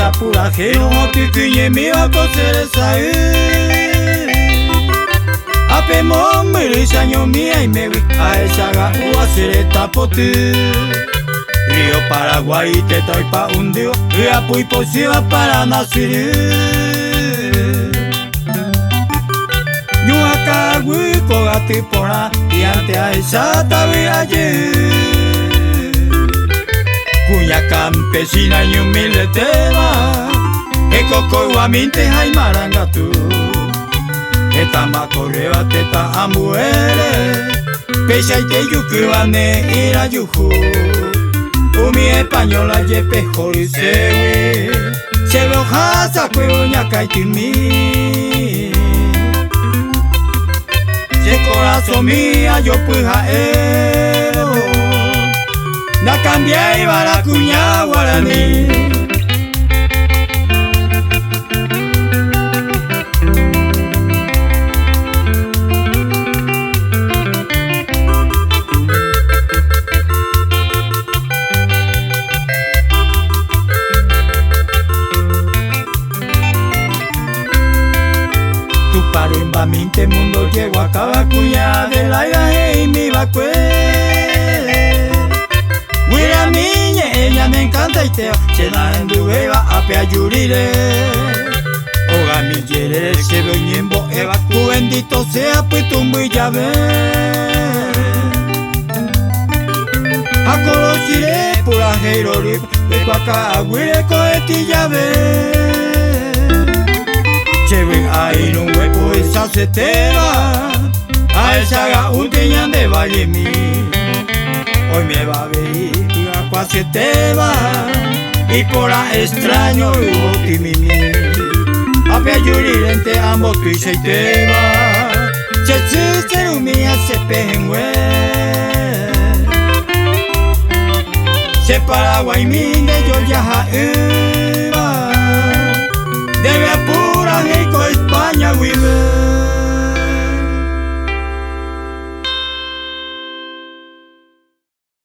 Ella pura gero hotikunye mi wa koseresa Ape mo mirisha nyomi ai mewi Aesha ga uwasureta potu Río Paraguay te toipa hundió Riapu posiva para nasuru Nyuaka wiko gati pora Diante Aesha tabi aye Cuya campesina y humilde tema Ekoko guaminte jaimarangatu Eta makoreba teta amuere Pesha ite yukuane ira yuju Umi española yepe jorisewi Se vojasa cueña kaitimi Se corazón mía yo pujaero Na cambié para cuña guaraní Tu parimba minte mundo llegó a cada cuña de la y mi vacue Wira miñe, ella me encanta y te Chena en dueva a peayurire Oga mi yere, se ve ñembo eva Tu bendito sea pues tu muy llave A conociré pura jeirorip De cuaca wire coeti llave Chewe ahí no hueco esa setera A esa ga un teñan de valle mi Hoy me va a ver casi te va y por a extraño hubo timimi a peayurirente ambos pisa y te va se existe umía se pengüe se Paraguay mine yo ya